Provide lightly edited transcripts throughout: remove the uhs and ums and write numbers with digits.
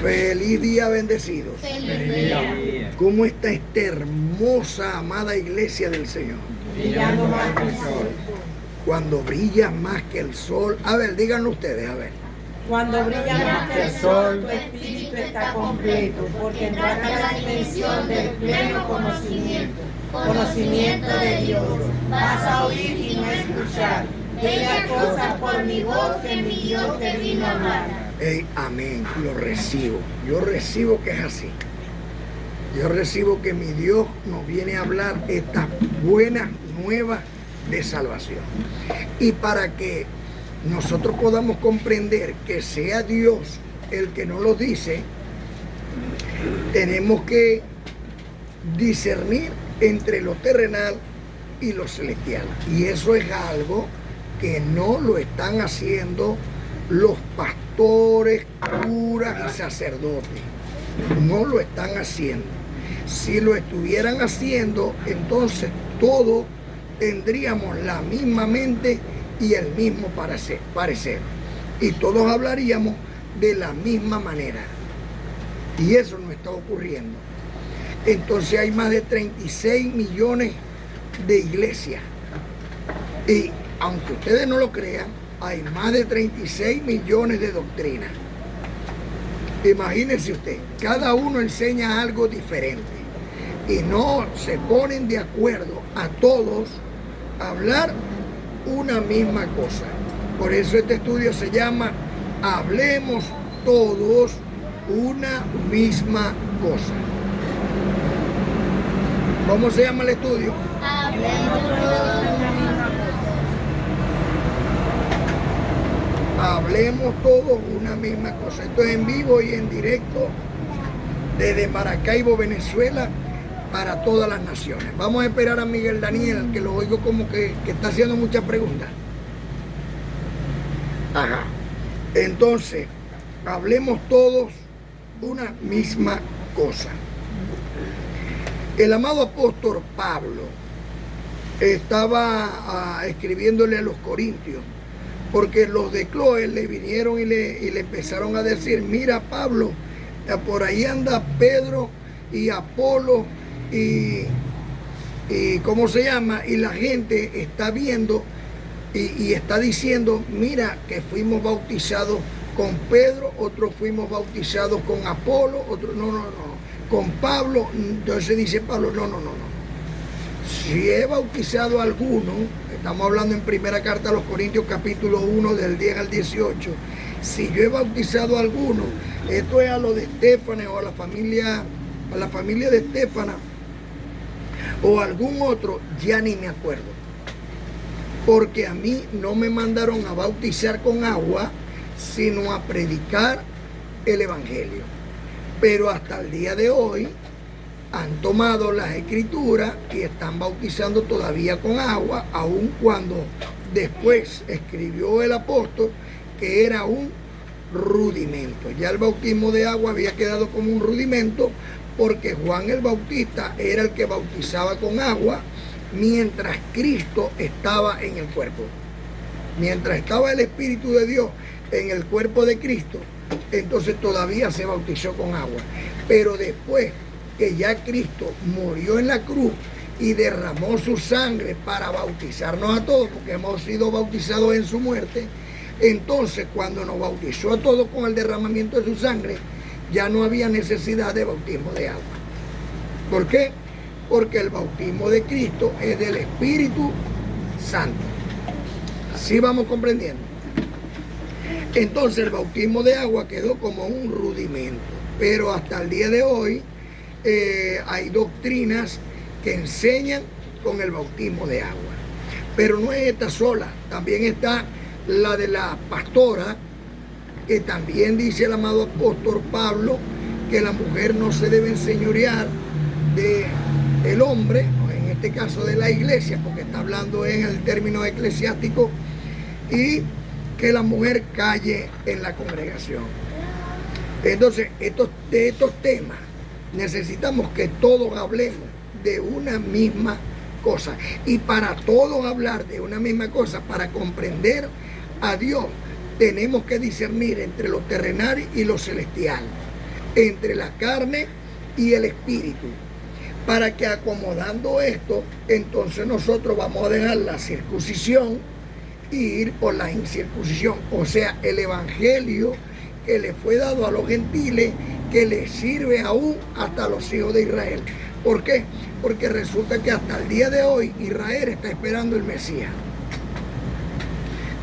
Feliz día, bendecidos. Feliz día. ¿Cómo está esta hermosa, amada iglesia del Señor? Brillando más que el sol. Cuando brilla más que el sol. A ver, díganlo ustedes, a ver. Cuando brilla más que el sol, tu espíritu está completo, porque entras a la dimensión del pleno conocimiento de Dios. Vas a oír y no escuchar. Bella cosa por mi voz que mi Dios te vino a hablar. Amén, lo recibo. Yo recibo que es así. Yo recibo que mi Dios nos viene a hablar estas buenas nuevas de salvación. Y para que nosotros podamos comprender que sea Dios el que nos lo dice, tenemos que discernir entre lo terrenal y lo celestial. Y eso es algo que no lo están haciendo los pastores, curas y sacerdotes. No lo están haciendo. Si lo estuvieran haciendo, entonces todos tendríamos la misma mente y el mismo parecer. Y todos hablaríamos de la misma manera. Y eso no está ocurriendo. Entonces hay más de 36 millones de iglesias. Y aunque ustedes no lo crean, hay más de 36 millones de doctrinas. Imagínense usted, cada uno enseña algo diferente. Y no se ponen de acuerdo a todos a hablar una misma cosa. Por eso este estudio se llama Hablemos todos una misma cosa. ¿Cómo se llama el estudio? Hablemos todos una misma cosa. Hablemos todos una misma cosa. Esto es en vivo y en directo desde Maracaibo, Venezuela, para todas las naciones. Vamos a esperar a Miguel Daniel, que lo oigo como que está haciendo muchas preguntas. Ajá. Entonces, hablemos todos una misma cosa. El amado apóstol Pablo estaba escribiéndole a los corintios, porque los de Cloé le vinieron y le empezaron a decir: mira, Pablo, por ahí anda Pedro y Apolo y ¿cómo se llama? Y la gente está viendo y está diciendo: mira, que fuimos bautizados con Pedro, otros fuimos bautizados con Apolo, otros no, con Pablo. Entonces dice Pablo: no. Si he bautizado a alguno, estamos hablando en primera carta a los Corintios capítulo 1 del 10 al 18, si yo he bautizado a alguno, esto es a lo de Estéfanas o a la familia de Estéfanas o algún otro, ya ni me acuerdo. Porque a mí no me mandaron a bautizar con agua, sino a predicar el Evangelio. Pero hasta el día de hoy han tomado las escrituras y están bautizando todavía con agua, aun cuando después escribió el apóstol que era un rudimento. Ya el bautismo de agua había quedado como un rudimento, porque Juan el Bautista era el que bautizaba con agua mientras Cristo estaba en el cuerpo. Mientras estaba el Espíritu de Dios en el cuerpo de Cristo, entonces todavía se bautizó con agua. Pero después que ya Cristo murió en la cruz y derramó su sangre para bautizarnos a todos, porque hemos sido bautizados en su muerte, entonces cuando nos bautizó a todos con el derramamiento de su sangre, ya no había necesidad de bautismo de agua. ¿Por qué? Porque el bautismo de Cristo es del Espíritu Santo. Así vamos comprendiendo. Entonces el bautismo de agua quedó como un rudimento. Pero hasta el día de hoy hay doctrinas que enseñan con el bautismo de agua. Pero no es esta sola. También está la de la pastora, que también dice el amado apóstol Pablo que la mujer no se debe enseñorear del hombre, o en este caso de la iglesia, porque está hablando en el término eclesiástico, y que la mujer calle en la congregación. Entonces, de estos temas necesitamos que todos hablemos de una misma cosa. Y para todos hablar de una misma cosa, para comprender a Dios, tenemos que discernir entre lo terrenal y lo celestial. entre la carne y el espíritu, para que acomodando esto, entonces nosotros vamos a dejar la circuncisión y ir por la incircuncisión, o sea, el evangelio que le fue dado a los gentiles, que le sirve aún hasta a los hijos de Israel. ¿Por qué? Porque resulta que hasta el día de hoy Israel está esperando el Mesías.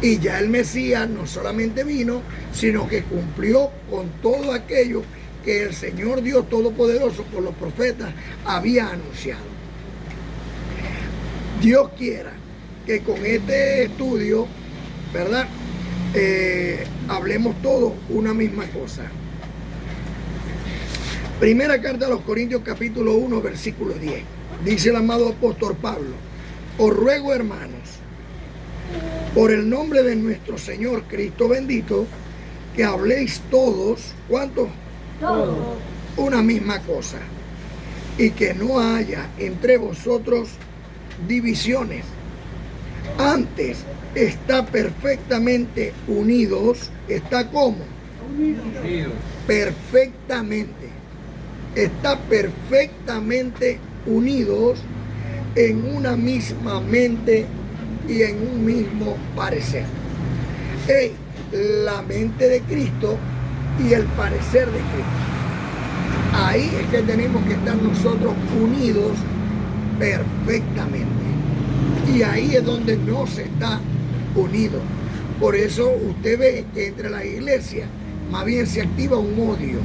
Y ya el Mesías no solamente vino, sino que cumplió con todo aquello que el Señor Dios Todopoderoso por los profetas había anunciado. Dios quiera que con este estudio, ¿verdad? Hablemos todos una misma cosa. Primera carta a los Corintios capítulo 1 versículo 10. Dice el amado apóstol Pablo: os ruego, hermanos, por el nombre de nuestro Señor Cristo bendito, que habléis todos, ¿cuántos? Todos. Una misma cosa, y que no haya entre vosotros divisiones. Antes está perfectamente unidos. ¿Está cómo? Unidos. Perfectamente. Está perfectamente unidos en una misma mente y en un mismo parecer. La mente de Cristo y el parecer de Cristo. Ahí es que tenemos que estar nosotros unidos perfectamente. Y ahí es donde no se está unido. Por eso usted ve que entre las iglesias más bien se activa un odio.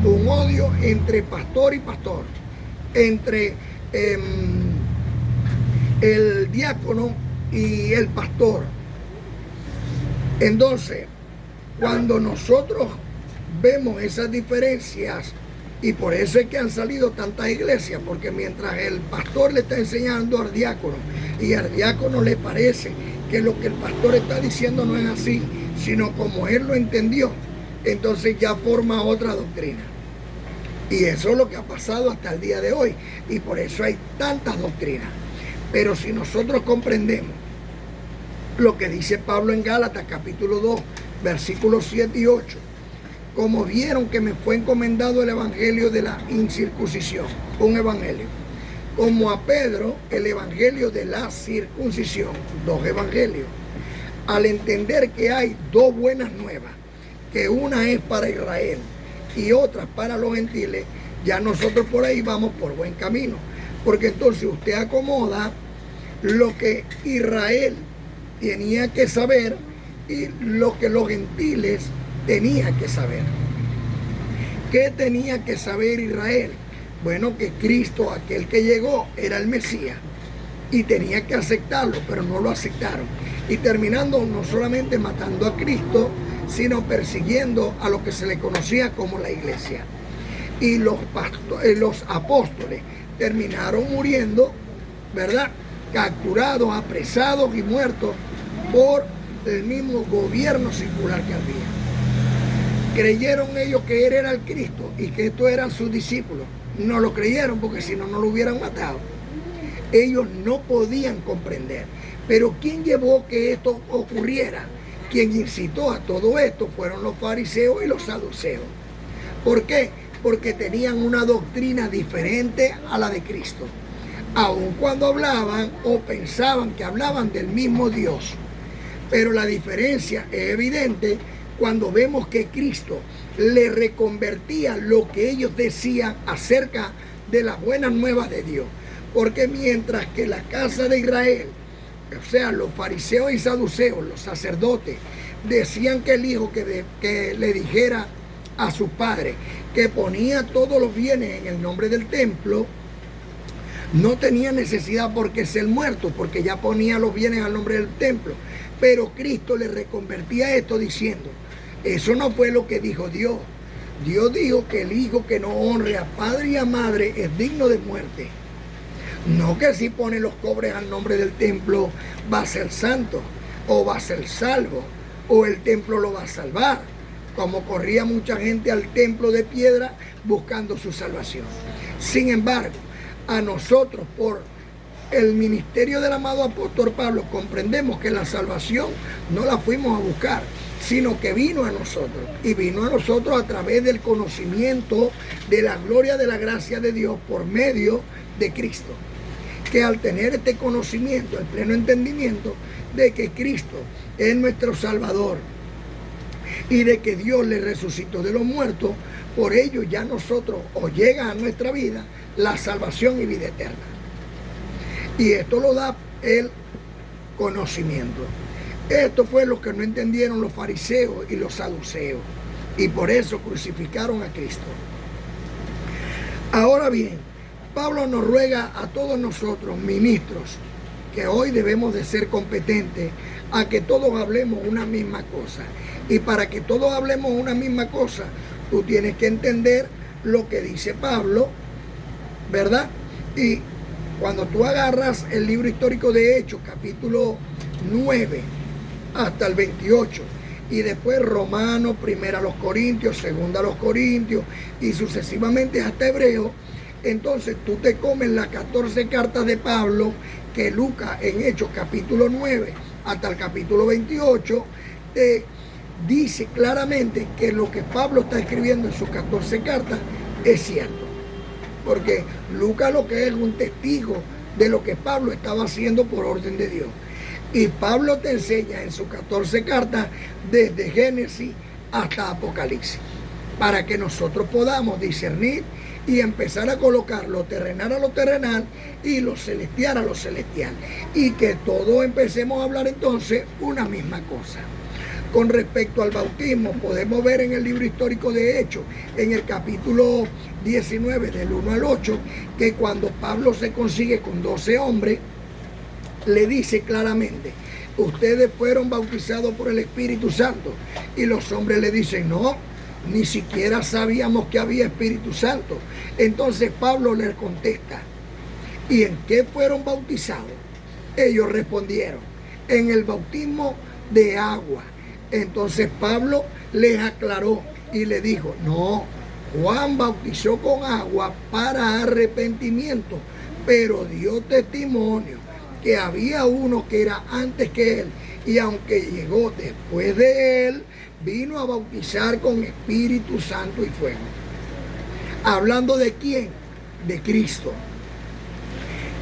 Un odio entre pastor y pastor. Entre el diácono y el pastor. Entonces, cuando nosotros vemos esas diferencias, y por eso es que han salido tantas iglesias, porque mientras el pastor le está enseñando al diácono y al diácono le parece que lo que el pastor está diciendo no es así, sino como él lo entendió, entonces ya forma otra doctrina. Y eso es lo que ha pasado hasta el día de hoy, y por eso hay tantas doctrinas. Pero si nosotros comprendemos lo que dice Pablo en Gálatas capítulo 2, versículos 7 y 8, como vieron que me fue encomendado el evangelio de la incircuncisión, un evangelio, como a Pedro el evangelio de la circuncisión, dos evangelios, al entender que hay dos buenas nuevas, que una es para Israel y otra para los gentiles, ya nosotros por ahí vamos por buen camino, porque entonces usted acomoda lo que Israel tenía que saber y lo que los gentiles tenían que saber. ¿Qué tenía que saber Israel? Bueno, que Cristo, aquel que llegó, era el Mesías y tenía que aceptarlo, pero no lo aceptaron. Y terminando no solamente matando a Cristo, sino persiguiendo a lo que se le conocía como la iglesia. Y los apóstoles terminaron muriendo, ¿verdad? Capturados, apresados y muertos por el mismo gobierno secular que había. Creyeron ellos que él era el Cristo y que estos eran sus discípulos. No lo creyeron porque si no, no lo hubieran matado. Ellos no podían comprender. Pero ¿quién llevó que esto ocurriera? Quien incitó a todo esto fueron los fariseos y los saduceos. ¿Por qué? Porque tenían una doctrina diferente a la de Cristo. Aun cuando hablaban o pensaban que hablaban del mismo Dios. Pero la diferencia es evidente cuando vemos que Cristo le reconvertía lo que ellos decían acerca de las buenas nuevas de Dios. Porque mientras que la casa de Israel, o sea, los fariseos y saduceos, los sacerdotes, decían que el hijo que le dijera a sus padres que ponía todos los bienes en el nombre del templo, no tenía necesidad porque es el muerto, porque ya ponía los bienes al nombre del templo. Pero Cristo le reconvertía esto diciendo, eso no fue lo que dijo Dios. Dios dijo que el hijo que no honre a padre y a madre es digno de muerte. No que si pone los cobres al nombre del templo va a ser santo, o va a ser salvo, o el templo lo va a salvar, como corría mucha gente al templo de piedra buscando su salvación. Sin embargo, a nosotros por el ministerio del amado apóstol Pablo comprendemos que la salvación no la fuimos a buscar, sino que vino a nosotros. Y vino a nosotros a través del conocimiento de la gloria de la gracia de Dios por medio de Cristo. Que al tener este conocimiento, el pleno entendimiento de que Cristo es nuestro Salvador y de que Dios le resucitó de los muertos, por ello ya nosotros os llega a nuestra vida la salvación y vida eterna. Y esto lo da el conocimiento. Esto fue lo que no entendieron los fariseos y los saduceos, y por eso crucificaron a Cristo. Ahora bien, Pablo nos ruega a todos nosotros, ministros, que hoy debemos de ser competentes a que todos hablemos una misma cosa. Y para que todos hablemos una misma cosa, tú tienes que entender lo que dice Pablo, ¿verdad? Y cuando tú agarras el libro histórico de Hechos, capítulo 9 hasta el 28, y después Romanos, primera a los Corintios, segunda a los Corintios, y sucesivamente hasta Hebreos, entonces tú te comes las 14 cartas de Pablo que Lucas en Hechos capítulo 9 hasta el capítulo 28 te dice claramente que lo que Pablo está escribiendo en sus 14 cartas es cierto. Porque Lucas lo que es un testigo de lo que Pablo estaba haciendo por orden de Dios. Y Pablo te enseña en sus 14 cartas desde Génesis hasta Apocalipsis, para que nosotros podamos discernir y empezar a colocar lo terrenal a lo terrenal y lo celestial a lo celestial. Y que todos empecemos a hablar entonces una misma cosa. Con respecto al bautismo, podemos ver en el libro histórico de Hechos, en el capítulo 19, del 1 al 8, que cuando Pablo se consigue con 12 hombres, le dice claramente: ustedes fueron bautizados por el Espíritu Santo. Y los hombres le dicen: no, ni siquiera sabíamos que había Espíritu Santo. Entonces Pablo les contesta: ¿y en qué fueron bautizados? Ellos respondieron: en el bautismo de agua. Entonces Pablo les aclaró y le dijo: no, Juan bautizó con agua para arrepentimiento, pero dio testimonio que había uno que era antes que él, y aunque llegó después de él, vino a bautizar con Espíritu Santo y fuego. ¿Hablando de quién? De Cristo.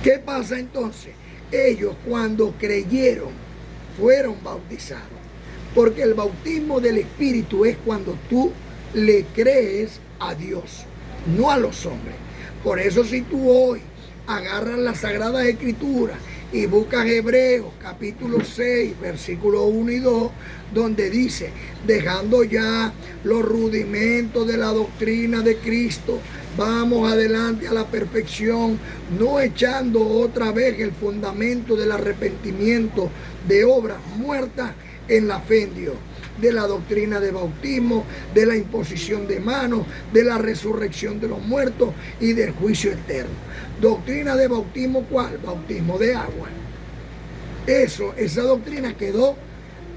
¿Qué pasa entonces? Ellos cuando creyeron fueron bautizados. Porque el bautismo del Espíritu es cuando tú le crees a Dios, no a los hombres. Por eso si tú hoy agarras las Sagradas Escrituras y buscas Hebreos capítulo 6, versículos 1 y 2, donde dice: dejando ya los rudimentos de la doctrina de Cristo, vamos adelante a la perfección, no echando otra vez el fundamento del arrepentimiento de obras muertas en la fe en Dios, de la doctrina de bautismo, de la imposición de manos, de la resurrección de los muertos y del juicio eterno. ¿Doctrina de bautismo cuál? Bautismo de agua. Esa doctrina quedó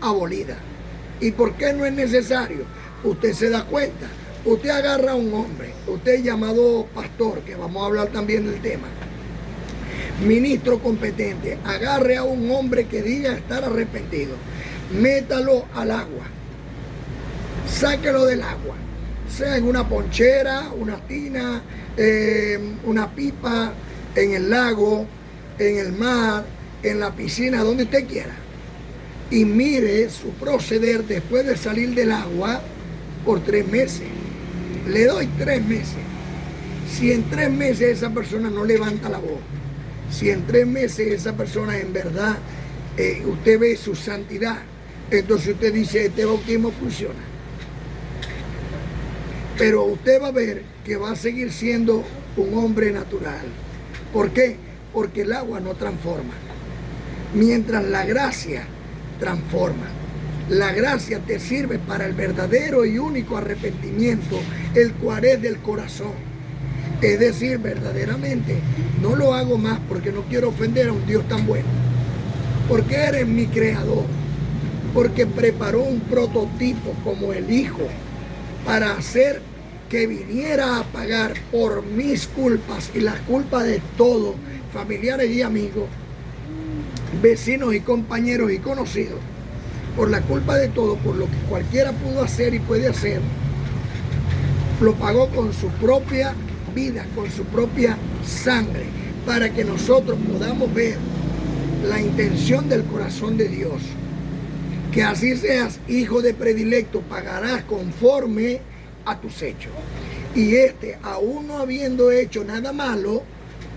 abolida. ¿Y por qué no es necesario? Usted se da cuenta. Usted agarra a un hombre, usted llamado pastor, que vamos a hablar también del tema, ministro competente, agarre a un hombre que diga estar arrepentido, métalo al agua, sáquelo del agua, sea en una ponchera, una tina, una pipa, en el lago, en el mar, en la piscina, donde usted quiera, y mire su proceder después de salir del agua por 3 meses. Le doy 3 meses. Si en 3 meses esa persona no levanta la voz, si en 3 meses esa persona en verdad usted ve su santidad, entonces usted dice: este bautismo funciona. Pero usted va a ver que va a seguir siendo un hombre natural. ¿Por qué? Porque el agua no transforma, mientras la gracia transforma. La gracia te sirve para el verdadero y único arrepentimiento, el cual es del corazón. Es decir, verdaderamente, no lo hago más porque no quiero ofender a un Dios tan bueno, porque eres mi creador, porque preparó un prototipo como el Hijo para hacer que viniera a pagar por mis culpas y las culpas de todos, familiares y amigos, vecinos y compañeros y conocidos. por la culpa de todo, por lo que cualquiera pudo hacer y puede hacer, lo pagó con su propia vida, con su propia sangre, para que nosotros podamos ver la intención del corazón de Dios. Que así seas hijo de predilecto, pagarás conforme a tus hechos. Y aún no habiendo hecho nada malo,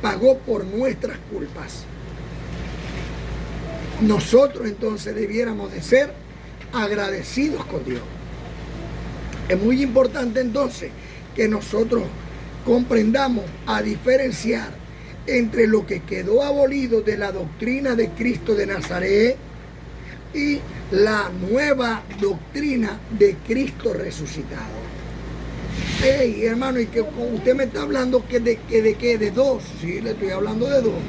pagó por nuestras culpas. Nosotros entonces debiéramos de ser agradecidos con Dios. Es muy importante entonces que nosotros comprendamos a diferenciar entre lo que quedó abolido de la doctrina de Cristo de Nazaret y la nueva doctrina de Cristo resucitado. Hey, hermano, y que usted me está hablando de dos. Sí, le estoy hablando de dos.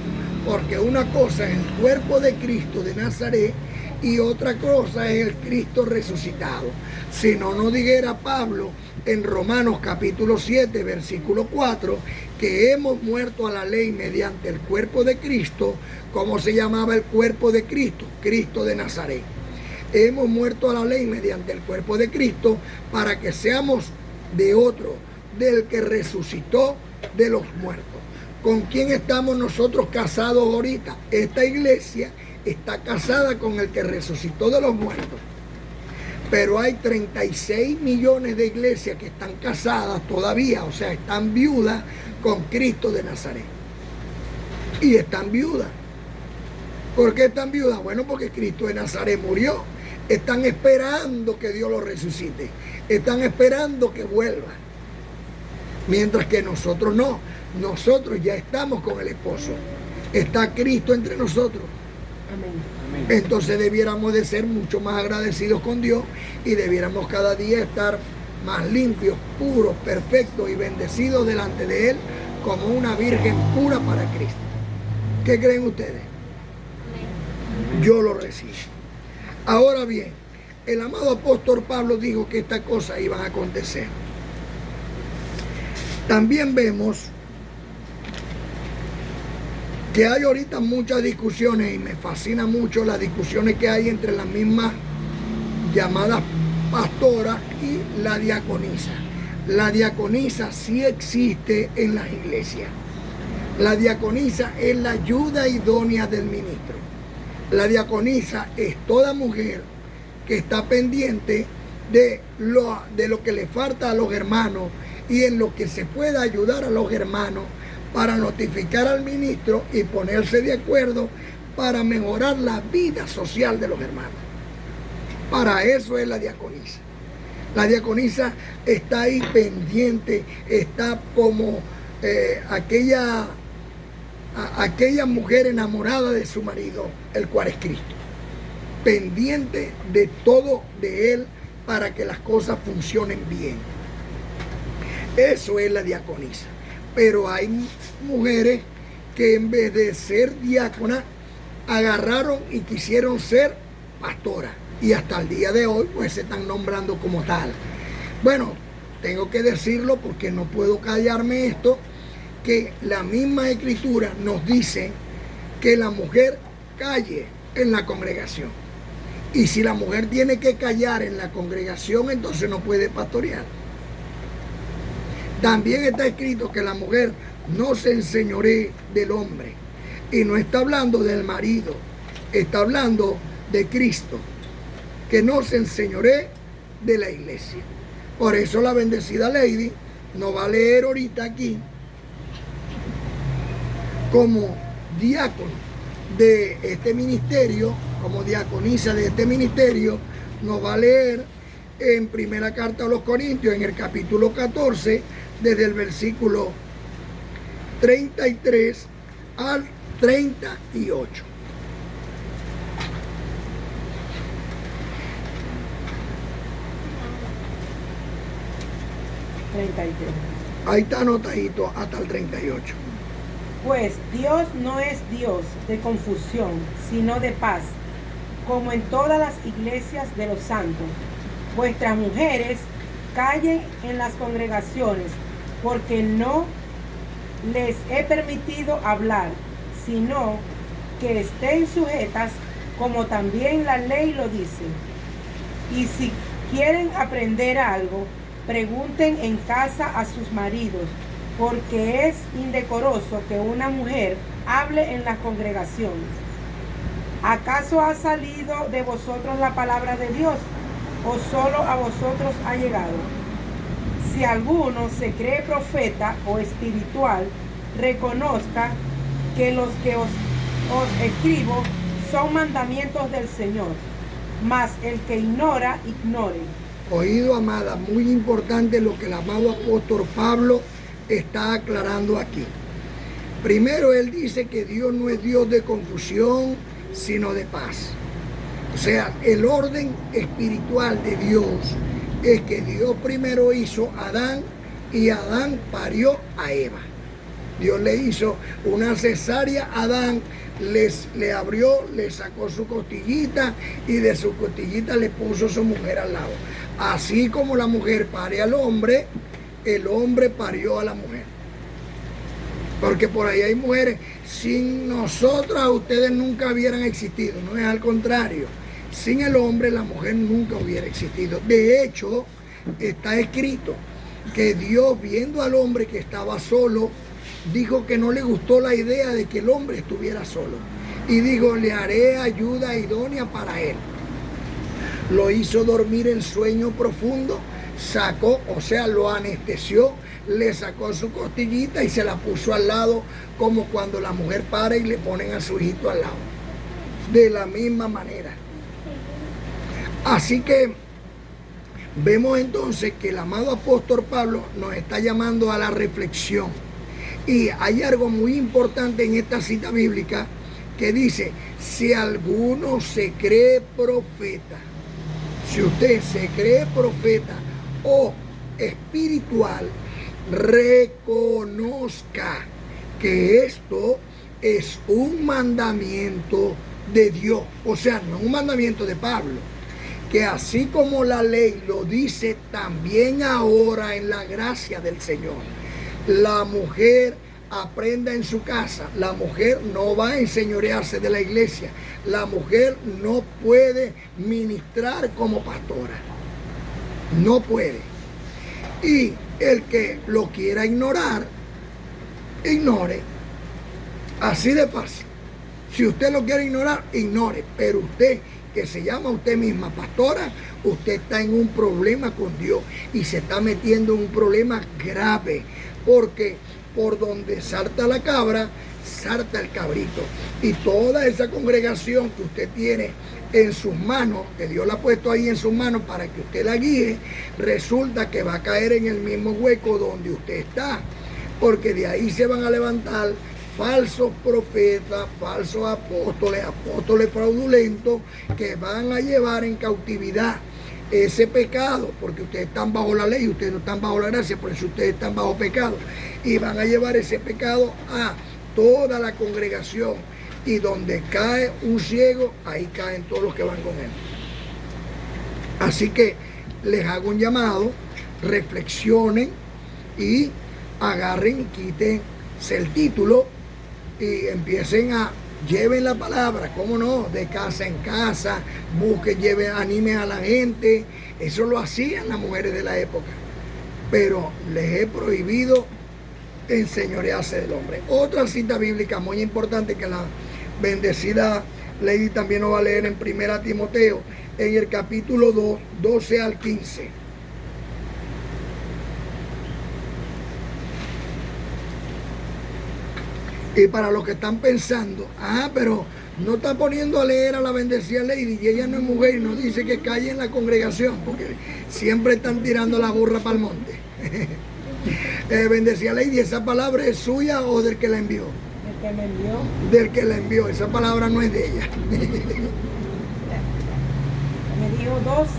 Porque una cosa es el cuerpo de Cristo de Nazaret y otra cosa es el Cristo resucitado. Si no, no dijera Pablo en Romanos capítulo 7, versículo 4, que hemos muerto a la ley mediante el cuerpo de Cristo. ¿Cómo se llamaba el cuerpo de Cristo? Cristo de Nazaret. Hemos muerto a la ley mediante el cuerpo de Cristo para que seamos de otro, del que resucitó de los muertos. ¿Con quién estamos nosotros casados ahorita? Esta iglesia está casada con el que resucitó de los muertos. Pero hay 36 millones de iglesias que están casadas todavía, o sea, están viudas con Cristo de Nazaret. Y están viudas. ¿Por qué están viudas? Bueno, porque Cristo de Nazaret murió. Están esperando que Dios lo resucite. Están esperando que vuelva. Mientras que nosotros no. Nosotros ya estamos con el esposo. Está Cristo entre nosotros. Amén. Entonces debiéramos de ser mucho más agradecidos con Dios y debiéramos cada día estar más limpios, puros, perfectos y bendecidos delante de Él como una virgen pura para Cristo. ¿Qué creen ustedes? Yo lo recibo. Ahora bien, el amado apóstol Pablo dijo que estas cosas iban a acontecer. También vemos que hay ahorita muchas discusiones y me fascina mucho las discusiones que hay entre las mismas llamadas pastoras y la diaconisa. La diaconisa sí existe en las iglesias. La diaconisa es la ayuda idónea del ministro. La diaconisa es toda mujer que está pendiente de lo que le falta a los hermanos y en lo que se pueda ayudar a los hermanos para notificar al ministro y ponerse de acuerdo para mejorar la vida social de los hermanos. Para eso es la diaconisa. La diaconisa está ahí pendiente, está como aquella mujer enamorada de su marido, el cual es Cristo, pendiente de todo de él para que las cosas funcionen bien. Eso es la diaconisa. Pero hay mujeres que en vez de ser diáconas agarraron y quisieron ser pastoras y hasta el día de hoy pues se están nombrando como tal. Bueno, tengo que decirlo porque no puedo callarme esto, que la misma escritura nos dice que la mujer calle en la congregación. Y si la mujer tiene que callar en la congregación, entonces no puede pastorear. También está escrito que la mujer no se enseñoree del hombre. Y no está hablando del marido, está hablando de Cristo, que no se enseñoree de la iglesia. Por eso la bendecida Lady nos va a leer ahorita aquí como diácono de este ministerio, como diaconisa de este ministerio, nos va a leer en primera carta a los Corintios, en el capítulo 14, desde el versículo 33 al 38. Ahí está anotadito hasta el 38. Pues Dios no es Dios de confusión, sino de paz, como en todas las iglesias de los santos. Vuestras mujeres callen en las congregaciones, porque no les he permitido hablar, sino que estén sujetas, como también la ley lo dice, Y si quieren aprender algo, pregunten en casa a sus maridos, porque es indecoroso que una mujer hable en la congregación. ¿Acaso ha salido de vosotros la palabra de Dios, o solo a vosotros ha llegado? Si alguno se cree profeta o espiritual, reconozca que los que os escribo son mandamientos del Señor, mas el que ignora, ignore. Oído, amada, muy importante lo que el amado apóstol Pablo está aclarando aquí. Primero, él dice que Dios no es Dios de confusión, sino de paz. O sea, el orden espiritual de Dios es que Dios primero hizo a Adán y Adán parió a Eva. Dios le hizo una cesárea a Adán, le abrió, le sacó su costillita y de su costillita le puso su mujer al lado. Así como la mujer pare al hombre, el hombre parió a la mujer. Porque por ahí hay mujeres, sin nosotras ustedes nunca hubieran existido, no es al contrario. Sin el hombre la mujer nunca hubiera existido. De hecho, está escrito que Dios, viendo al hombre que estaba solo, dijo que no le gustó la idea de que el hombre estuviera solo. Y dijo, le haré ayuda idónea para él. Lo hizo dormir en sueño profundo, sacó, o sea, lo anestesió, le sacó su costillita y se la puso al lado, como cuando la mujer para y le ponen a su hijito al lado. De la misma manera. Así que vemos entonces que el amado apóstol Pablo nos está llamando a la reflexión. Y hay algo muy importante en esta cita bíblica que dice, si alguno se cree profeta, si usted se cree profeta o espiritual, reconozca que esto es un mandamiento de Dios. O sea, no es un mandamiento de Pablo. Que así como la ley lo dice, también ahora en la gracia del Señor, la mujer aprenda en su casa. La mujer no va a enseñorearse de la iglesia. La mujer no puede ministrar como pastora. No puede. Y el que lo quiera ignorar, ignore. Así de fácil. Si usted lo quiere ignorar, ignore. Pero usted, que se llama usted misma pastora, usted está en un problema con Dios y se está metiendo en un problema grave, porque por donde salta la cabra, salta el cabrito. Y toda esa congregación que usted tiene en sus manos, que Dios la ha puesto ahí en sus manos para que usted la guíe, resulta que va a caer en el mismo hueco donde usted está, porque de ahí se van a levantar falsos profetas, falsos apóstoles, apóstoles fraudulentos, que van a llevar en cautividad ese pecado, porque ustedes están bajo la ley, ustedes no están bajo la gracia, por eso ustedes están bajo pecado, y van a llevar ese pecado a toda la congregación, y donde cae un ciego, ahí caen todos los que van con él. Así que les hago un llamado, reflexionen y agarren y quítense el título y empiecen a lleven la palabra, cómo no, de casa en casa, busquen, lleven, animen a la gente. Eso lo hacían las mujeres de la época, pero les he prohibido enseñorearse del hombre. Otra cita bíblica muy importante que la bendecida Lady también nos va a leer en 1 Timoteo, en el capítulo 2, 12 al 15. Y para los que están pensando, pero no está poniendo a leer a la bendecida Lady y ella no es mujer y nos dice que calle en la congregación, porque siempre están tirando la burra para el monte. Bendecida Lady, ¿esa palabra es suya o del que la envió? Del que me envió. Del que la envió, esa palabra no es de ella. Me dijo 12,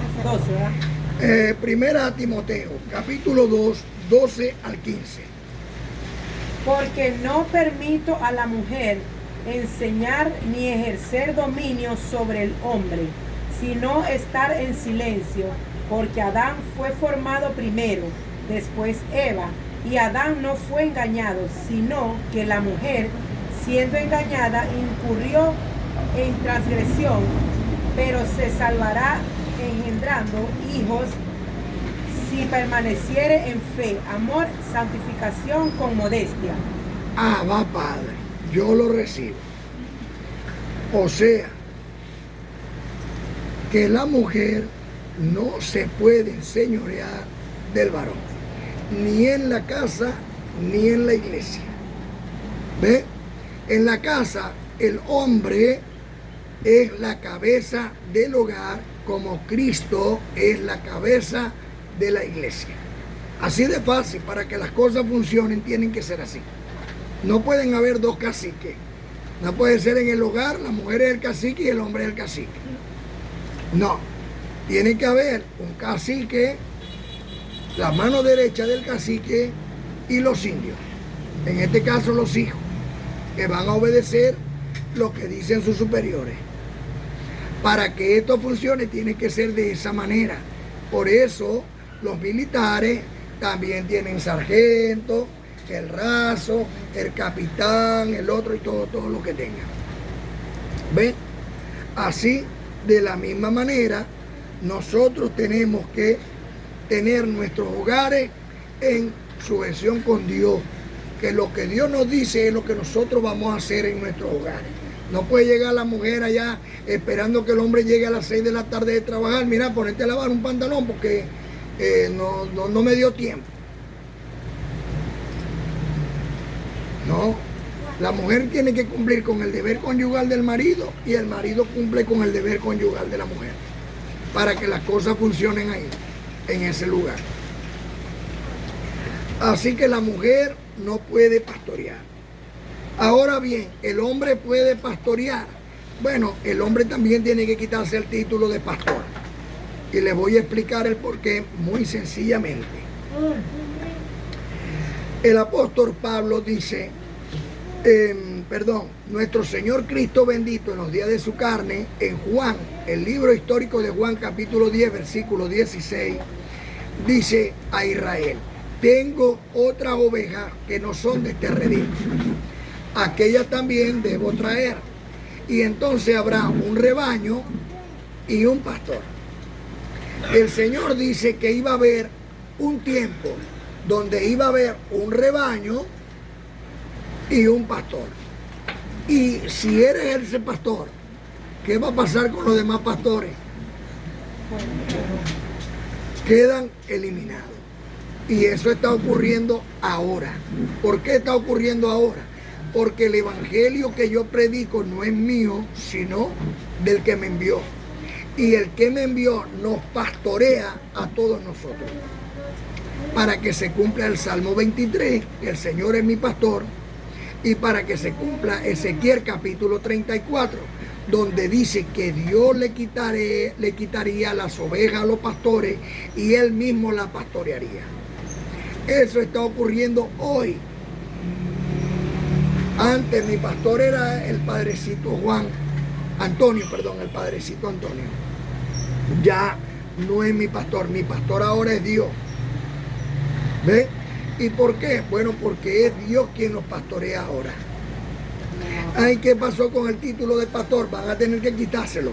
¿verdad? 1 Timoteo, capítulo 2, 12 al 15. Porque no permito a la mujer enseñar ni ejercer dominio sobre el hombre, sino estar en silencio, porque Adán fue formado primero, después Eva, y Adán no fue engañado, sino que la mujer, siendo engañada, incurrió en transgresión, pero se salvará engendrando hijos, si permaneciere en fe, amor, santificación con modestia. Ah, va, Padre, yo lo recibo. O sea, que la mujer no se puede enseñorear del varón, ni en la casa, ni en la iglesia. ¿Ve? En la casa, el hombre es la cabeza del hogar, como Cristo es la cabeza de la iglesia. Así de fácil, para que las cosas funcionen, tienen que ser así. No pueden haber dos caciques. No puede ser en el hogar, la mujer es el cacique y el hombre es el cacique. No, tiene que haber un cacique, la mano derecha del cacique y los indios. En este caso los hijos, que van a obedecer lo que dicen sus superiores. Para que esto funcione tiene que ser de esa manera. Por eso los militares también tienen sargento, el raso, el capitán, el otro y todo lo que tengan. ¿Ven? Así, de la misma manera, nosotros tenemos que tener nuestros hogares en sujeción con Dios. Que lo que Dios nos dice es lo que nosotros vamos a hacer en nuestros hogares. No puede llegar la mujer allá esperando que el hombre llegue a las 6 de la tarde de trabajar. Mira, ponerte a lavar un pantalón porque no me dio tiempo. No, la mujer tiene que cumplir con el deber conyugal del marido y el marido cumple con el deber conyugal de la mujer para que las cosas funcionen ahí, en ese lugar. Así que la mujer no puede pastorear. Ahora bien, el hombre puede pastorear. Bueno, el hombre también tiene que quitarse el título de pastor. Y les voy a explicar el porqué muy sencillamente. El apóstol Pablo dice, nuestro Señor Cristo bendito en los días de su carne, en Juan, el libro histórico de Juan capítulo 10, versículo 16, dice a Israel, tengo otras ovejas que no son de este redil, aquellas también debo traer. Y entonces habrá un rebaño y un pastor. El Señor dice que iba a haber un tiempo donde iba a haber un rebaño y un pastor. Y si eres ese pastor, ¿qué va a pasar con los demás pastores? Quedan eliminados. Y eso está ocurriendo ahora. ¿Por qué está ocurriendo ahora? Porque el evangelio que yo predico no es mío, sino del que me envió. Y el que me envió nos pastorea a todos nosotros. Para que se cumpla el Salmo 23, el Señor es mi pastor, y para que se cumpla Ezequiel capítulo 34, donde dice que Dios le quitaría las ovejas a los pastores y Él mismo la pastorearía. Eso está ocurriendo hoy. Antes mi pastor era el padrecito Antonio. Ya no es mi pastor ahora es Dios. ¿Ve? ¿Y por qué? Bueno, porque es Dios quien nos pastorea ahora. Ay, ¿qué pasó con el título de pastor? Van a tener que quitárselo,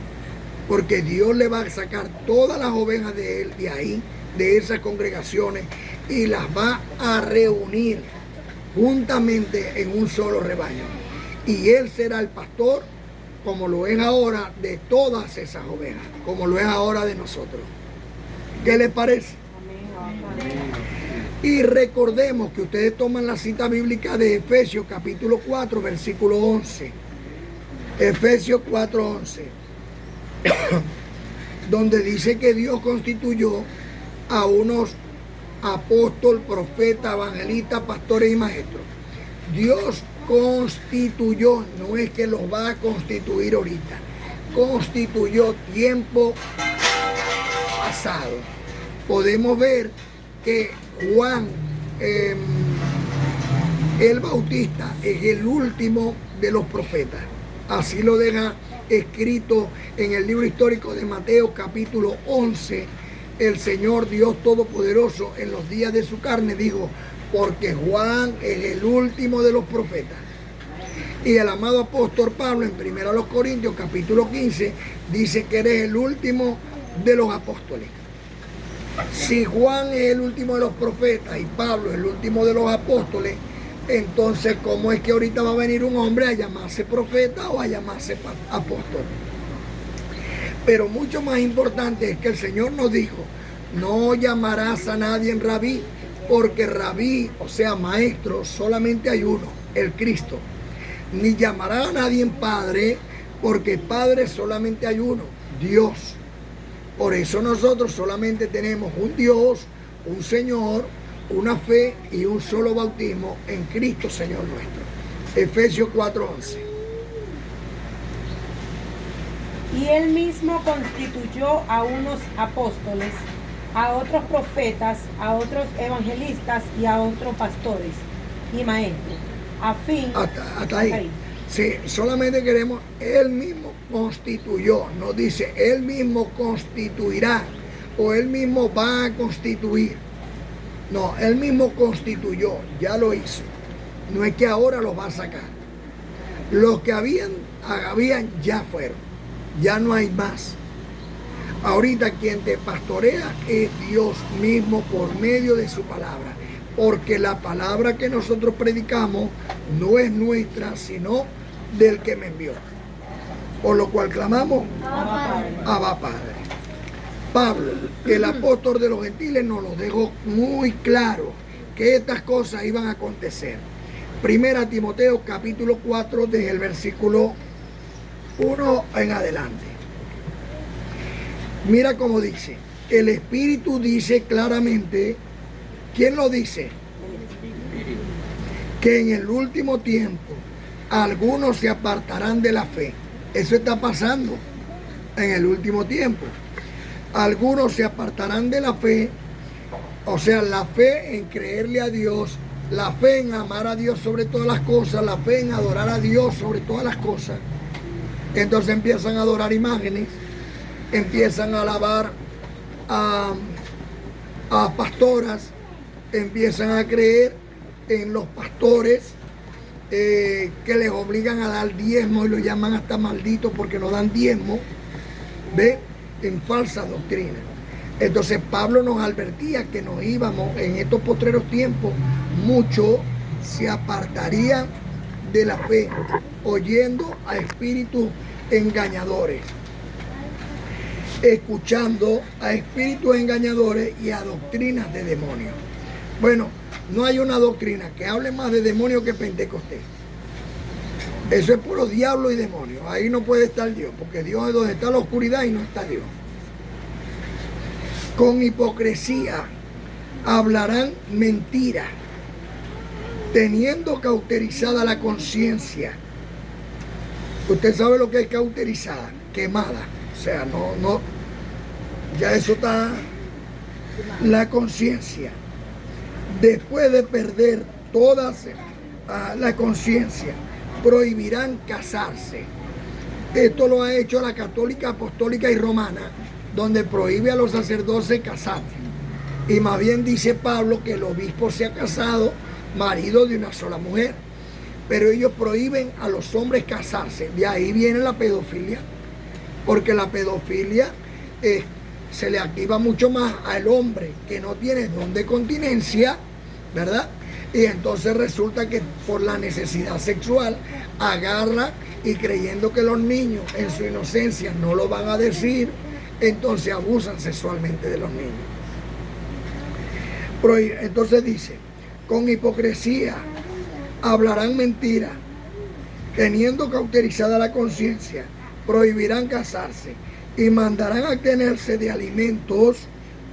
porque Dios le va a sacar todas las ovejas de él, de ahí, de esas congregaciones, y las va a reunir juntamente en un solo rebaño. Y él será el pastor, como lo es ahora, de todas esas ovejas, como lo es ahora de nosotros. ¿Qué les parece? Y recordemos que ustedes toman la cita bíblica de Efesios capítulo 4, versículo 11. Efesios 4, 11. Donde dice que Dios constituyó a unos apóstoles, profetas, evangelistas, pastores y maestros. Dios constituyó, no es que los va a constituir ahorita. Constituyó tiempo pasado. Podemos ver que Juan el Bautista es el último de los profetas. Así lo deja escrito en el libro histórico de Mateo capítulo 11. El Señor Dios Todopoderoso en los días de su carne dijo, porque Juan es el último de los profetas. Y el amado apóstol Pablo en 1 Corintios capítulo 15 dice que eres el último de los apóstoles. Si Juan es el último de los profetas y Pablo es el último de los apóstoles, entonces ¿cómo es que ahorita va a venir un hombre a llamarse profeta o a llamarse apóstol? Pero mucho más importante es que el Señor nos dijo, no llamarás a nadie en rabí, porque rabí, o sea maestro, solamente hay uno, el Cristo. Ni llamará a nadie en padre, porque padre solamente hay uno, Dios. Por eso nosotros solamente tenemos un Dios, un Señor, una fe y un solo bautismo en Cristo Señor nuestro. Efesios 4:11. Y él mismo constituyó a unos apóstoles, a otros profetas, a otros evangelistas y a otros pastores y maestros, a fin... Hasta ahí. Sí, solamente queremos, él mismo constituyó, no dice, él mismo constituirá o él mismo va a constituir. No, él mismo constituyó, ya lo hizo. No es que ahora los va a sacar. Los que habían ya fueron, ya no hay más. Ahorita quien te pastorea es Dios mismo por medio de su palabra. Porque la palabra que nosotros predicamos no es nuestra, sino del que me envió. Por lo cual clamamos, Abba Padre. Pablo, el apóstol de los gentiles, nos lo dejó muy claro que estas cosas iban a acontecer. Primera Timoteo capítulo 4, desde el versículo 1 en adelante. Mira cómo dice, el Espíritu dice claramente, ¿quién lo dice? Que en el último tiempo algunos se apartarán de la fe. Eso está pasando en el último tiempo. Algunos se apartarán de la fe, o sea, la fe en creerle a Dios, la fe en amar a Dios sobre todas las cosas, la fe en adorar a Dios sobre todas las cosas. Entonces empiezan a adorar imágenes, empiezan a alabar a pastoras, empiezan a creer en los pastores que les obligan a dar diezmo y lo llaman hasta malditos porque no dan diezmo, ¿ve? En falsa doctrina. Entonces Pablo nos advertía que nos íbamos en estos postreros tiempos, muchos se apartarían de la fe, oyendo a espíritus engañadores, escuchando a espíritus engañadores y a doctrinas de demonios. Bueno, no hay una doctrina que hable más de demonios que Pentecostés. Eso es puro diablo y demonio. Ahí no puede estar Dios, porque Dios es donde está la oscuridad y no está Dios. Con hipocresía hablarán mentira, teniendo cauterizada la conciencia. Usted sabe lo que es cauterizada, quemada. O sea, no, ya eso está, la conciencia. Después de perder toda la conciencia, prohibirán casarse. Esto lo ha hecho la católica, apostólica y romana, donde prohíbe a los sacerdotes casarse. Y más bien dice Pablo que el obispo se ha casado marido de una sola mujer. Pero ellos prohíben a los hombres casarse. De ahí viene la pedofilia. Porque la pedofilia se le activa mucho más al hombre que no tiene don de continencia, ¿verdad? Y entonces resulta que por la necesidad sexual agarra y creyendo que los niños en su inocencia no lo van a decir, entonces abusan sexualmente de los niños. Entonces dice, con hipocresía hablarán mentira, teniendo cauterizada la conciencia, prohibirán casarse y mandarán abstenerse de alimentos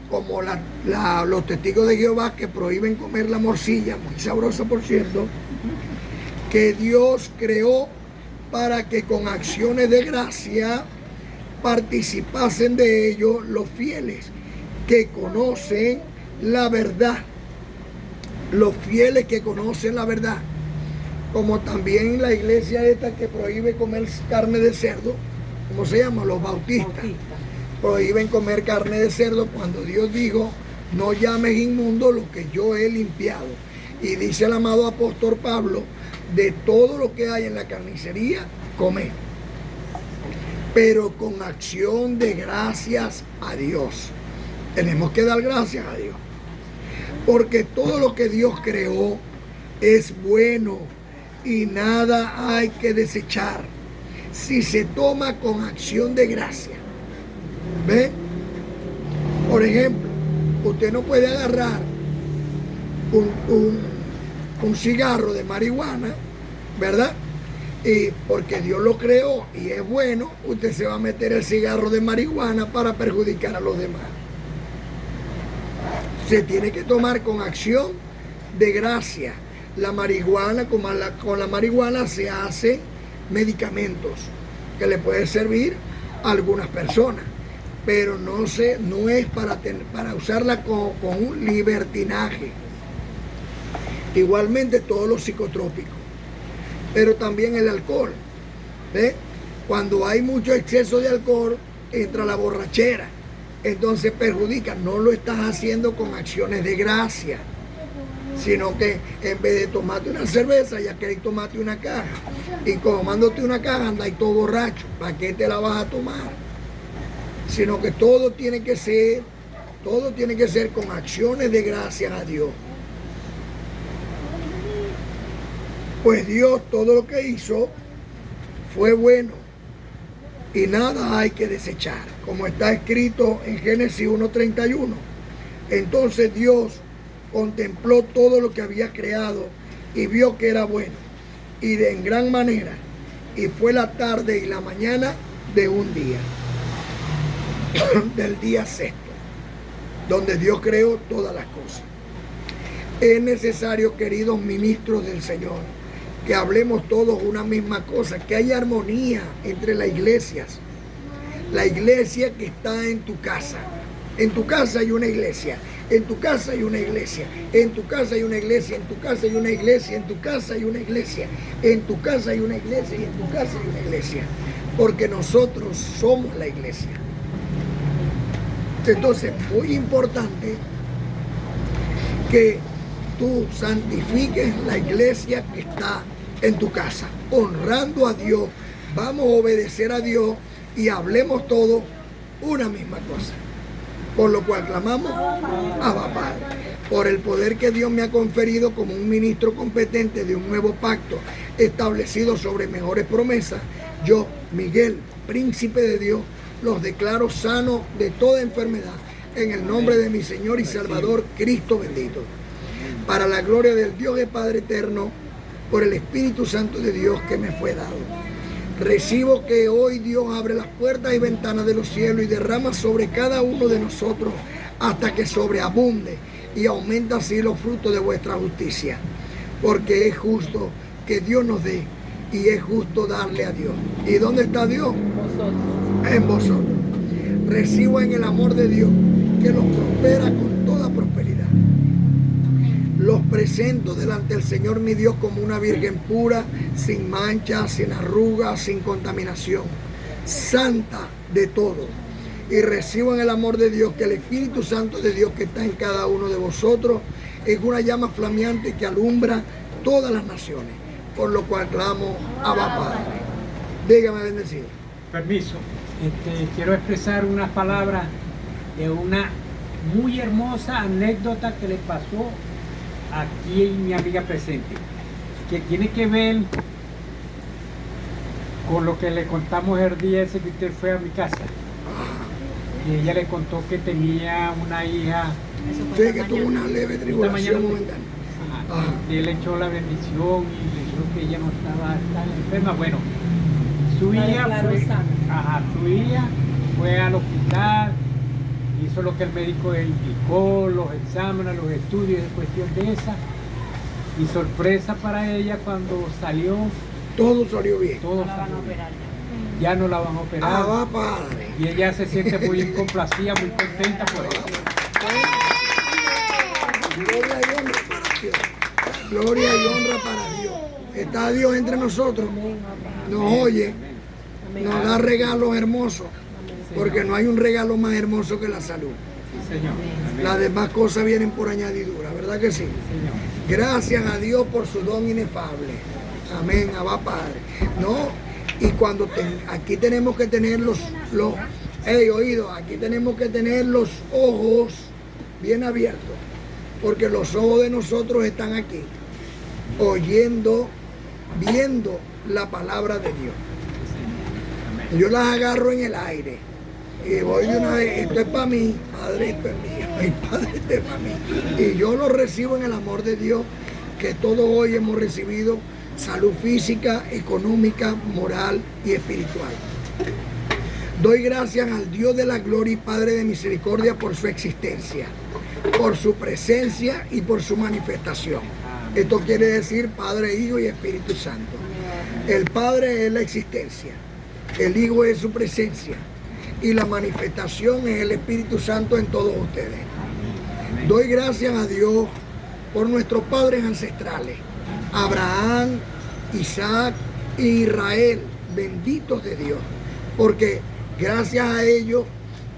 como los testigos de Jehová, que prohíben comer la morcilla, muy sabrosa por cierto, que Dios creó para que con acciones de gracia participasen de ello los fieles que conocen la verdad. Los fieles que conocen la verdad. Como también la iglesia esta que prohíbe comer carne de cerdo, ¿cómo se llama? Los bautistas. Prohíben comer carne de cerdo cuando Dios dijo, no llames inmundo lo que yo he limpiado. Y dice el amado apóstol Pablo, de todo lo que hay en la carnicería, come. pero con acción de gracias a Dios. Tenemos que dar gracias a Dios, porque todo lo que Dios creó es bueno y nada hay que desechar si se toma con acción de gracia. ¿Ve? Por ejemplo, usted no puede agarrar un cigarro de marihuana, ¿verdad? Y porque Dios lo creó y es bueno, usted se va a meter el cigarro de marihuana para perjudicar a los demás. Se tiene que tomar con acción de gracia. La marihuana, con la marihuana se hacen medicamentos que le pueden servir a algunas personas, pero no es para usarla con un libertinaje. Igualmente todos los psicotrópicos, pero también el alcohol. ¿Ve? Cuando hay mucho exceso de alcohol, entra la borrachera, entonces perjudica. No lo estás haciendo con acciones de gracia, sino que en vez de tomarte una cerveza, ya querés tomarte una caja, y tomándote una caja andas todo borracho. ¿Para qué te la vas a tomar? Sino que todo tiene que ser con acciones de gracias a Dios. Pues Dios todo lo que hizo fue bueno y nada hay que desechar, como está escrito en Génesis 1:31. Entonces Dios contempló todo lo que había creado y vio que era bueno y de en gran manera, y fue la tarde y la mañana de un día, del día sexto, donde Dios creó todas las cosas. Es necesario, queridos ministros del Señor, que hablemos todos una misma cosa, que haya armonía entre las iglesias. La iglesia que está en tu casa. En tu casa hay una iglesia, en tu casa hay una iglesia, en tu casa hay una iglesia, en tu casa hay una iglesia, en tu casa hay una iglesia, en tu casa hay una iglesia y en tu casa hay una iglesia. Porque nosotros somos la iglesia. Entonces, muy importante que tú santifiques la iglesia que está en tu casa, honrando a Dios. Vamos a obedecer a Dios y hablemos todos una misma cosa. Por lo cual clamamos, Abba Padre, por el poder que Dios me ha conferido como un ministro competente de un nuevo pacto establecido sobre mejores promesas. Yo, Miguel, príncipe de Dios, los declaro sanos de toda enfermedad en el nombre de mi Señor y Salvador Cristo bendito. Para la gloria del Dios y Padre eterno, por el Espíritu Santo de Dios que me fue dado. Recibo que hoy Dios abre las puertas y ventanas de los cielos y derrama sobre cada uno de nosotros hasta que sobreabunde y aumenta así los frutos de vuestra justicia. Porque es justo que Dios nos dé y es justo darle a Dios. ¿Y dónde está Dios? En vosotros. Recibo en el amor de Dios que los prospera con toda prosperidad. Los presento delante del Señor mi Dios como una virgen pura, sin mancha, sin arrugas, sin contaminación, santa de todo. Y recibo en el amor de Dios que el Espíritu Santo de Dios que está en cada uno de vosotros es una llama flameante que alumbra todas las naciones. Por lo cual clamo, Abba Padre. Dígame, bendecido. Permiso. Quiero expresar unas palabras de una muy hermosa anécdota que le pasó aquí en mi amiga presente, que tiene que ver con lo que le contamos el día ese que usted fue a mi casa. Y ella le contó que tenía una hija. Sí, que tuvo una leve tribulación momentánea. Y él le echó la bendición y le dijo que ella no estaba tan enferma. Bueno, su hija fue al hospital, hizo lo que el médico le indicó, los exámenes, los estudios en cuestión de esa. Y sorpresa para ella cuando salió. Todo salió bien. Todo salió bien. Ya no la van a operar. Abba Padre. Y ella se siente muy complacida, muy contenta por eso. Gloria y honra para Dios. Gloria y honra para Dios. Está Dios entre nosotros. Nos oye. Nos da regalos hermosos. Porque no hay un regalo más hermoso que la salud. Sí, Señor. Las demás cosas vienen por añadidura, ¿verdad que sí? Gracias a Dios por su don inefable. Amén, Abba Padre. No, Y cuando aquí tenemos que tener aquí tenemos que tener los ojos bien abiertos, porque los ojos de nosotros están aquí, oyendo, viendo la palabra de Dios. Yo las agarro en el aire y voy de una vez, esto es para mí, Padre, esto es mío, mi Padre, esto es para mí. Y yo lo recibo en el amor de Dios, que todos hoy hemos recibido salud física, económica, moral y espiritual. Doy gracias al Dios de la gloria y Padre de misericordia por su existencia, por su presencia y por su manifestación. Esto quiere decir Padre, Hijo y Espíritu Santo. El Padre es la existencia, el Hijo es su presencia y la manifestación es el Espíritu Santo en todos ustedes. Doy gracias a Dios por nuestros padres ancestrales, Abraham, Isaac e Israel, benditos de Dios, porque gracias a ellos,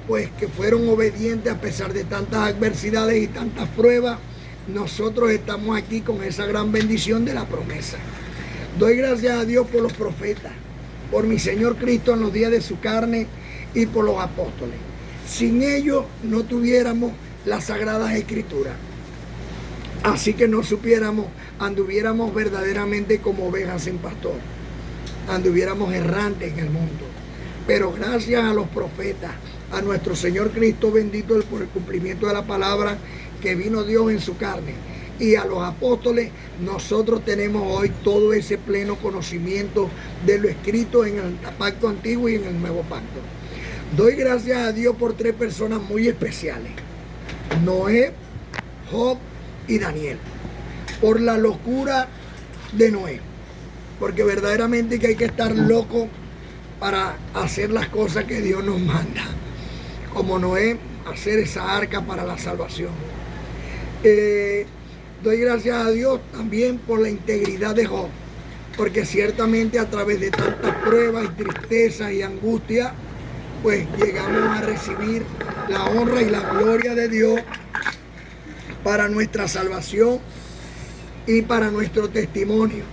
pues que fueron obedientes a pesar de tantas adversidades y tantas pruebas, nosotros estamos aquí con esa gran bendición de la promesa. Doy gracias a Dios por los profetas, por mi Señor Cristo en los días de su carne y por los apóstoles. Sin ellos no tuviéramos las Sagradas Escrituras. Así que no supiéramos, anduviéramos verdaderamente como ovejas sin pastor. Anduviéramos errantes en el mundo. Pero gracias a los profetas, a nuestro Señor Cristo bendito por el cumplimiento de la palabra que vino Dios en su carne, y a los apóstoles, nosotros tenemos hoy todo ese pleno conocimiento de lo escrito en el pacto antiguo y en el nuevo pacto. Doy gracias a Dios por 3 personas muy especiales: Noé, Job y Daniel. Por la locura de Noé, porque verdaderamente que hay que estar loco para hacer las cosas que Dios nos manda, como Noé, hacer esa arca para la salvación. Doy gracias a Dios también por la integridad de Job, porque ciertamente a través de tantas pruebas y tristezas y angustia, pues llegamos a recibir la honra y la gloria de Dios para nuestra salvación y para nuestro testimonio.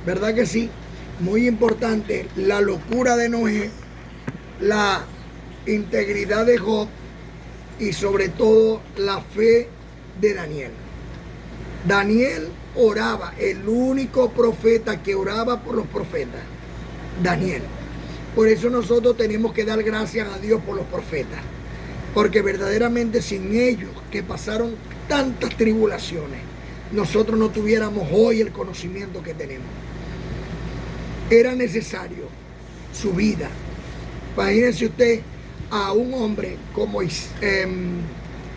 ¿Verdad que sí? Muy importante, la locura de Noé, la integridad de Job y sobre todo la fe de Daniel. Daniel oraba, el único profeta que oraba por los profetas, Daniel. Por eso nosotros tenemos que dar gracias a Dios por los profetas, porque verdaderamente sin ellos, que pasaron tantas tribulaciones, nosotros no tuviéramos hoy el conocimiento que tenemos. Era necesario su vida. Imagínense usted a un hombre como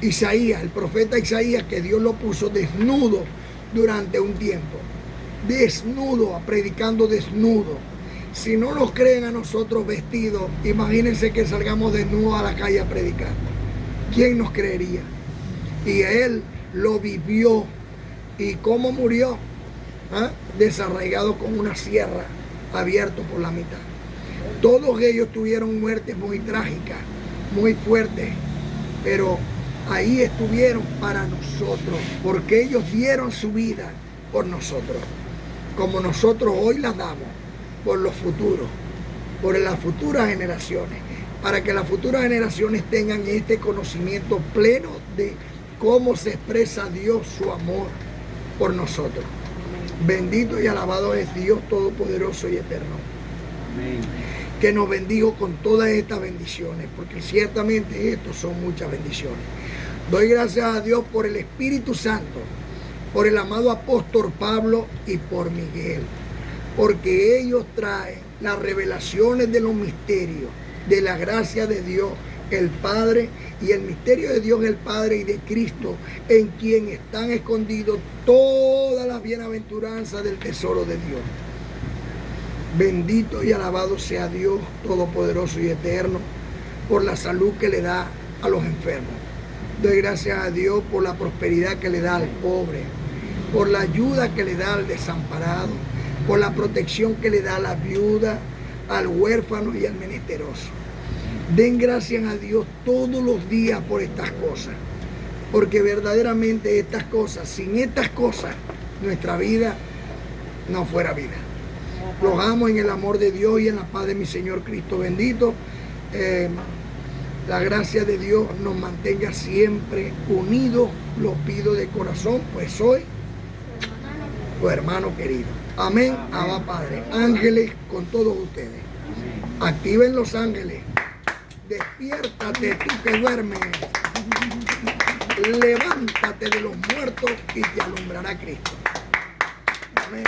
Isaías, el profeta Isaías, que Dios lo puso desnudo durante un tiempo, desnudo, predicando desnudo. Si no nos creen a nosotros vestidos, imagínense que salgamos desnudos a la calle a predicar. ¿Quién nos creería? Y él lo vivió. ¿Y cómo murió? Desarraigado con una sierra, abierto por la mitad. Todos ellos tuvieron muertes muy trágicas, muy fuertes, pero ahí estuvieron para nosotros, porque ellos dieron su vida por nosotros, como nosotros hoy las damos por los futuros, por las futuras generaciones, para que las futuras generaciones tengan este conocimiento pleno de cómo se expresa Dios su amor por nosotros. Bendito y alabado es Dios Todopoderoso y Eterno. Amén. Que nos bendijo con todas estas bendiciones, porque ciertamente estos son muchas bendiciones. Doy gracias a Dios por el Espíritu Santo, por el amado apóstol Pablo y por Miguel, porque ellos traen las revelaciones de los misterios, de la gracia de Dios el Padre y el misterio de Dios el Padre y de Cristo, en quien están escondidos todas las bienaventuranzas del tesoro de Dios. Bendito y alabado sea Dios Todopoderoso y Eterno por la salud que le da a los enfermos. Doy gracias a Dios por la prosperidad que le da al pobre, por la ayuda que le da al desamparado, por la protección que le da a la viuda, al huérfano y al menesteroso. Den gracias a Dios todos los días por estas cosas, porque verdaderamente estas cosas, sin estas cosas, nuestra vida no fuera vida. Los amo en el amor de Dios y en la paz de mi Señor Cristo bendito. La gracia de Dios nos mantenga siempre unidos, lo pido de corazón, pues soy tu hermano querido. Amén. Abba Padre. Ángeles con todos ustedes. Activen los ángeles. Despiértate tú que duermes. Levántate de los muertos y te alumbrará Cristo. Amén.